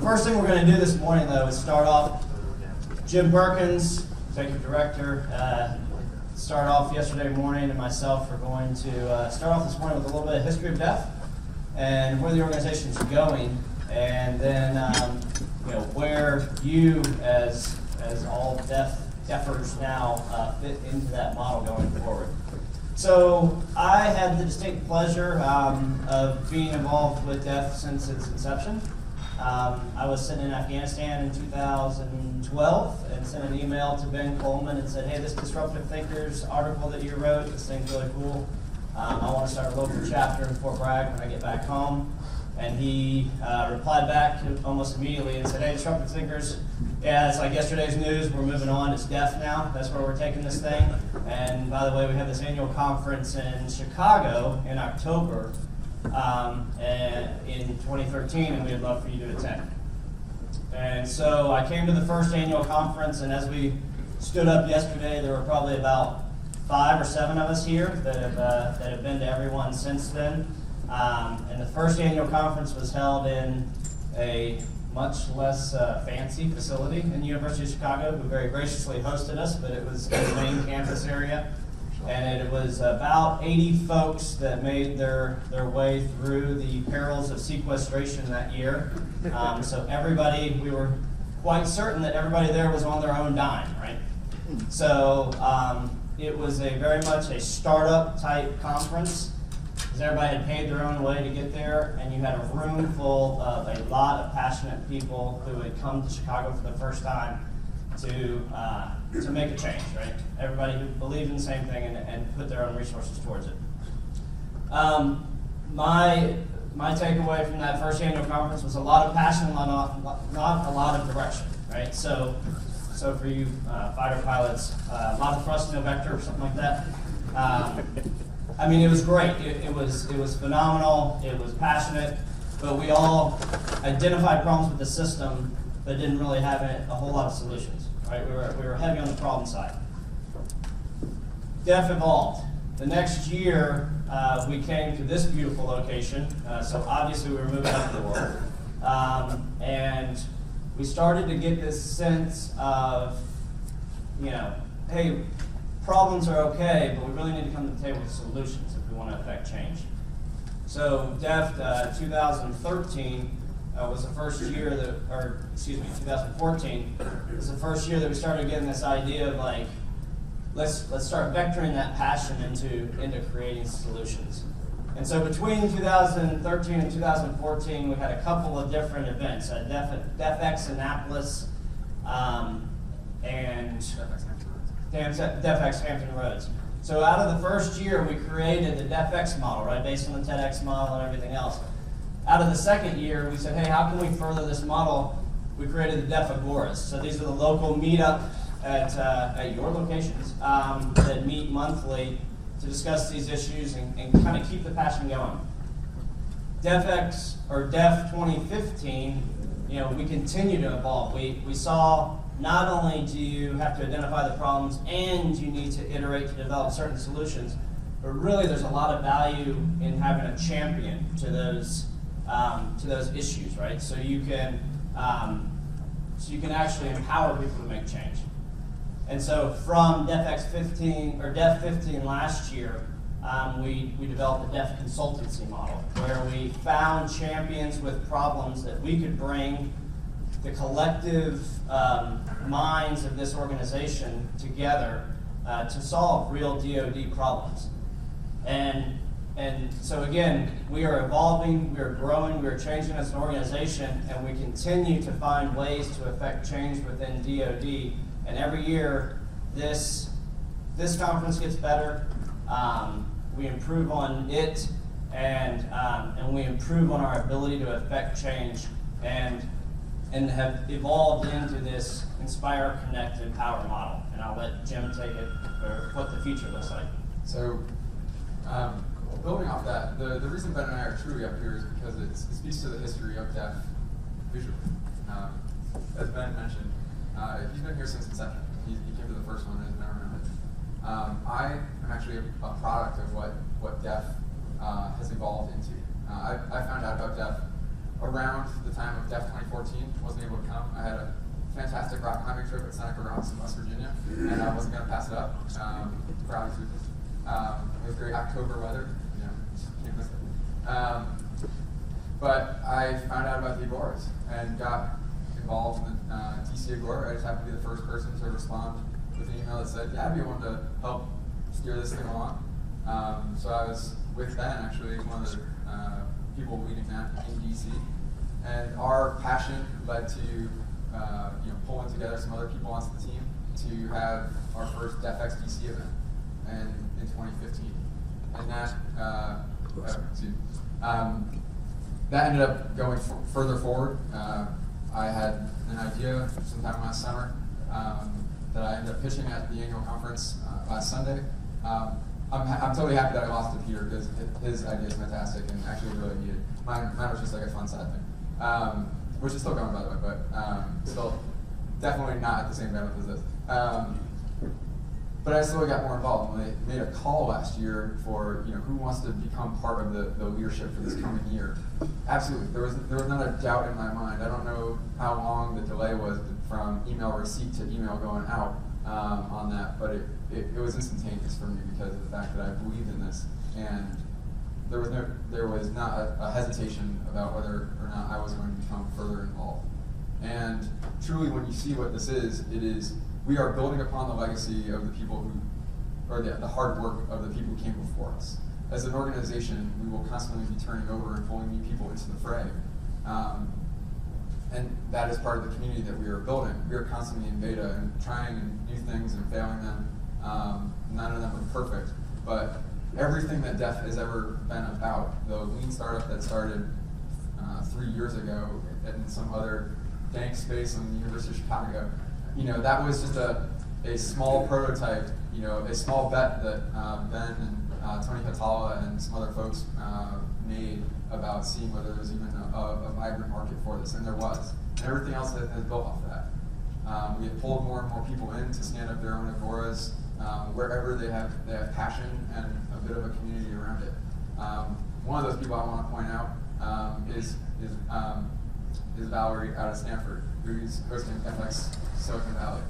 First thing we're going to do this morning, though, is start off. Jim Perkins, Executive Director, start off yesterday morning, and myself are going to start off this morning with a little bit of history of deaf and where the organization's going, and then where you, as all deafers now, fit into that model going forward. So I had the distinct pleasure of being involved with deaf since its inception. I was sitting in Afghanistan in 2012 and sent an email to Ben Coleman and said, hey, this Disruptive Thinkers article that you wrote, this thing's really cool. I want to start a local chapter in Fort Bragg when I get back home. And he replied back almost immediately and said, hey, Disruptive Thinkers, yeah, it's like yesterday's news. We're moving on. It's deaf now. That's where we're taking this thing. And by the way, we have this annual conference in Chicago in October in 2013, and we'd love for you to attend. And so I came to the first annual conference, and as we stood up yesterday, there were probably about 5 or 7 of us here that have been to everyone since then. And the first annual conference was held in a much less fancy facility in the University of Chicago, who very graciously hosted us, but it was in the main campus area. And it was about 80 folks that made their way through the perils of sequestration that year. So everybody, we were quite certain that everybody there was on their own dime, right? So it was very much a startup type conference, because everybody had paid their own way to get there, and you had a room full of a lot of passionate people who had come to Chicago for the first time to make a change, right? Everybody who believed in the same thing and put their own resources towards it. My takeaway from that first annual conference was a lot of passion, not a lot of direction, right? So for you fighter pilots, a lot of thrust, no vector, or something like that. I mean, it was great. It was phenomenal. It was passionate, but we all identified problems with the system, but didn't really have a whole lot of solutions. Right? We were heavy on the problem side. Deaf evolved. The next year, we came to this beautiful location. So obviously, we were moving up in the world, and we started to get this sense of, hey, problems are okay, but we really need to come to the table with solutions if we want to affect change. So DEF 2013 was the first year 2014 was the first year that we started getting this idea of like, let's start vectoring that passion into creating solutions. And so between 2013 and 2014, we had a couple of different events, DefX Annapolis and DefX Hampton Roads. So out of the first year, we created the DefX model, right, based on the TEDx model and everything else. Out of the second year, we said, hey, how can we further this model? We created the Deaf Agoras. So these are the local meetup at your locations that meet monthly to discuss these issues and kind of keep the passion going. DefX, or DEF 2015, we continue to evolve. We saw not only do you have to identify the problems and you need to iterate to develop certain solutions, but really there's a lot of value in having a champion to those issues, right? So you can actually empower people to make change. And so from DefX 15 or Def 15 last year, we developed a Deaf consultancy model where we found champions with problems that we could bring the collective minds of this organization together to solve real DoD problems. And so again, we are evolving, we are growing, we are changing as an organization, and we continue to find ways to affect change within DoD. And every year, this conference gets better. We improve on it, and we improve on our ability to affect change, and have evolved into this Inspire, Connect, Empower model. And I'll let Jim take it for what the future looks like. So, building off that, the reason Ben and I are truly up here is because it speaks to the history of deaf visually. As Ben mentioned, he's been here since inception. He came to the first one and has never known it. I am actually a product of what deaf has evolved into. I found out about deaf around the time of DEF 2014, wasn't able to come. I had a fantastic rock climbing trip at Seneca Rocks in West Virginia, and I wasn't going to pass it up for obvious reasons. It was great October weather, you know, just can't miss it. But I found out about the Agoras and got involved in the DC Agora. I just happened to be the first person to respond with an email that said, yeah, I'd be willing to help steer this thing along. So I was with Ben, actually, one of the people leading that in DC. And our passion led to pulling together some other people onto the team to have our first DefX DC event in 2015. And that ended up going further forward. I had an idea sometime last summer that I ended up pitching at the annual conference last Sunday. I'm totally happy that I lost to Peter because his idea is fantastic and actually really needed. Mine was just like a fun side thing, which is still going, by the way, but still definitely not at the same bandwidth as this. But I slowly got more involved. When they made a call last year for who wants to become part of the leadership for this coming year, absolutely. There was not a doubt in my mind. I don't know how long the delay was from email receipt to email going out on that, but it was instantaneous for me because of the fact that I believed in this, and there was not a hesitation about whether or not I was going to become further involved. And truly, when you see what this is, we are building upon the legacy of the people or the hard work of the people who came before us. As an organization, we will constantly be turning over and pulling new people into the fray. And that is part of the community that we are building. We are constantly in beta and trying new things and failing them. None of them are perfect, but everything that DEF has ever been about, the lean startup that started 3 years ago in some other dank space in the University of Chicago, that was just a small prototype, a small bet that Ben and Tony Hatala and some other folks made about seeing whether there was even a vibrant market for this, and there was. And everything else has built off of that. We have pulled more and more people in to stand up their own agoras wherever they have passion and a bit of a community around it. One of those people I want to point out is Valerie out of Stanford, who's hosting FX Silicon Valley.